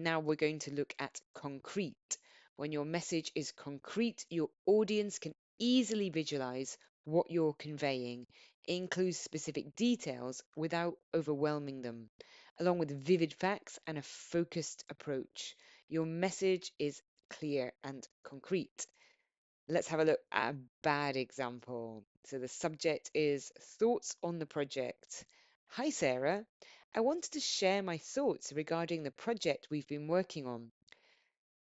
Now we're going to look at concrete. When your message is concrete, your audience can easily visualize what you're conveying. It includes specific details without overwhelming them, along with vivid facts and a focused approach. Your message is clear and concrete. Let's have a look at a bad example. So the subject is thoughts on the project. Hi, Sarah. I wanted to share my thoughts regarding the project we've been working on.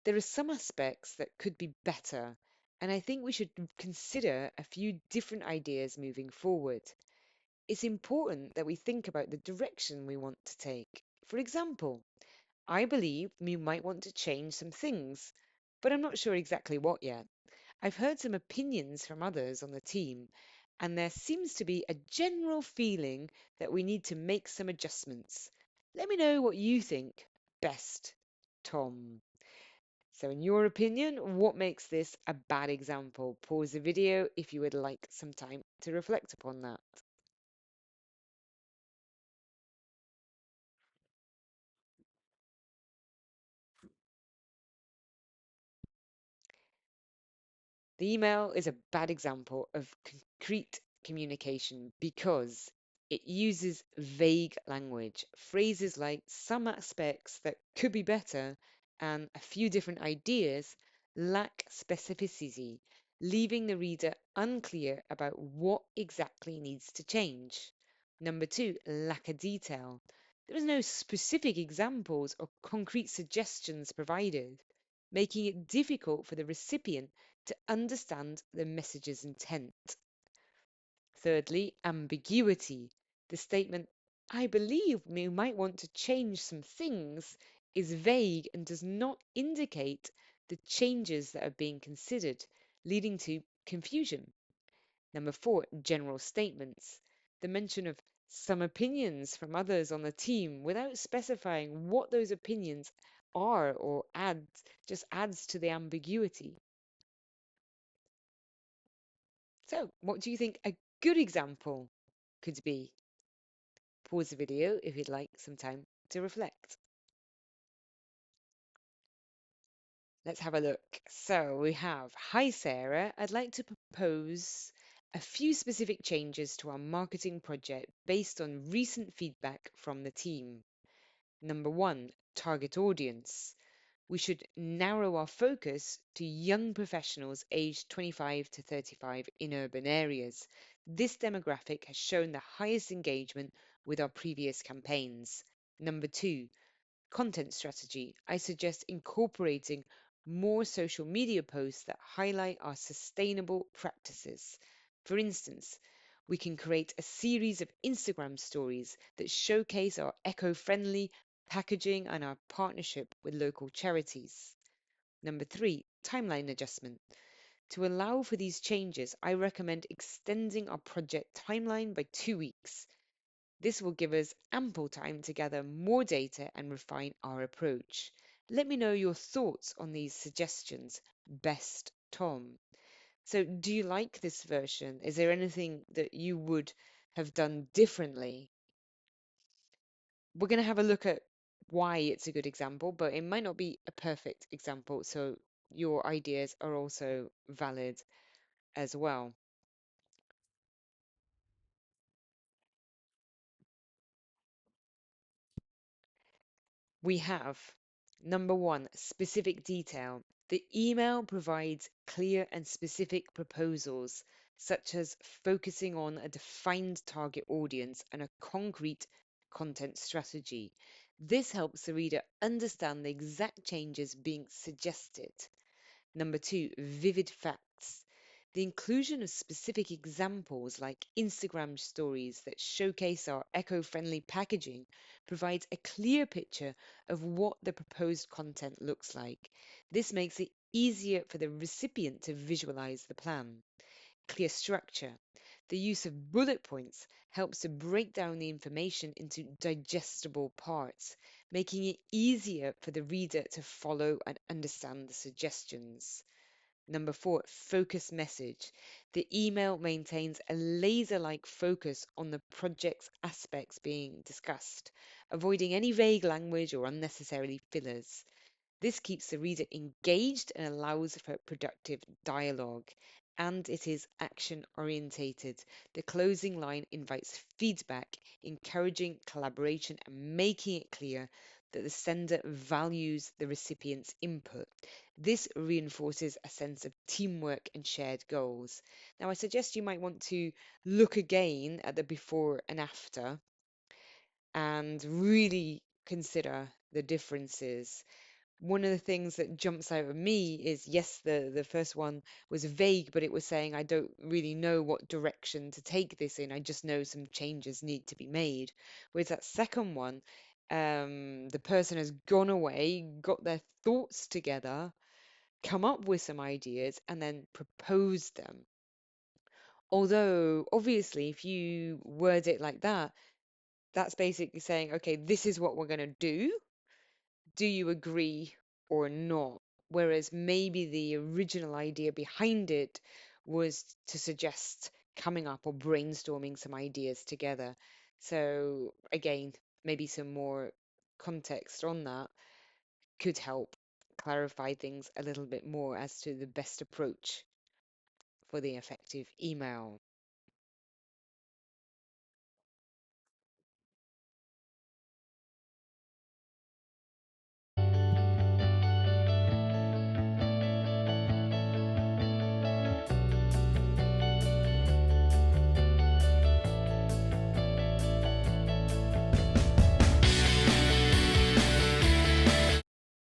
There are some aspects that could be better, and I think we should consider a few different ideas moving forward. It's important that we think about the direction we want to take. For example, I believe we might want to change some things, but I'm not sure exactly what yet. I've heard some opinions from others on the team, and there seems to be a general feeling that we need to make some adjustments. Let me know what you think. Best, Tom. So, in your opinion, what makes this a bad example? Pause the video if you would like some time to reflect upon that. The email is a bad example of concrete communication because it uses vague language, phrases like some aspects that could be better and a few different ideas lack specificity, leaving the reader unclear about what exactly needs to change. Number two, lack of detail. There is no specific examples or concrete suggestions provided, making it difficult for the recipient to understand the message's intent. Thirdly, ambiguity. The statement, I believe we might want to change some things, is vague and does not indicate the changes that are being considered, leading to confusion. Number four, general statements. The mention of some opinions from others on the team without specifying what those opinions are or adds to the ambiguity. So, what do you think a good example could be? Pause the video if you'd like some time to reflect. Let's have a look. So, we have Hi Sarah, I'd like to propose a few specific changes to our marketing project based on recent feedback from the team. Number one, target audience. We should narrow our focus to young professionals aged 25 to 35 in urban areas. This demographic has shown the highest engagement with our previous campaigns. Number two, content strategy. I suggest incorporating more social media posts that highlight our sustainable practices. For instance, we can create a series of Instagram stories that showcase our eco friendly packaging and our partnership with local charities. Number three, timeline adjustment. To allow for these changes, I recommend extending our project timeline by 2 weeks. This will give us ample time to gather more data and refine our approach. Let me know your thoughts on these suggestions. Best, Tom. So, do you like this version? Is there anything that you would have done differently? We're going to have a look at why it's a good example, but it might not be a perfect example. So, your ideas are also valid as well. We have number one, specific detail. The email provides clear and specific proposals, such as focusing on a defined target audience and a concrete content strategy. This helps the reader understand the exact changes being suggested. Number two, vivid facts. The inclusion of specific examples like Instagram stories that showcase our eco friendly packaging provides a clear picture of what the proposed content looks like. This makes it easier for the recipient to visualize the plan. Clear structure. The use of bullet points helps to break down the information into digestible parts, making it easier for the reader to follow and understand the suggestions. Number four, focus message. The email maintains a laser like focus on the project's aspects being discussed, avoiding any vague language or unnecessarily fillers. This keeps the reader engaged and allows for productive dialogue. And it is action orientated. The closing line invites feedback, encouraging collaboration and making it clear that the sender values the recipient's input. This reinforces a sense of teamwork and shared goals. Now, I suggest you might want to look again at the before and after and really consider the differences. One of the things that jumps out at me is yes, the first one was vague, but it was saying I don't really know what direction to take this in. I just know some changes need to be made. Whereas that second one, the person has gone away, got their thoughts together, come up with some ideas, and then proposed them. Although, obviously, if you word it like that, that's basically saying, okay, this is what we're going to do. Do you agree or not? Whereas maybe the original idea behind it was to suggest coming up or brainstorming some ideas together. So, again, maybe some more context on that could help clarify things a little bit more as to the best approach for the effective email.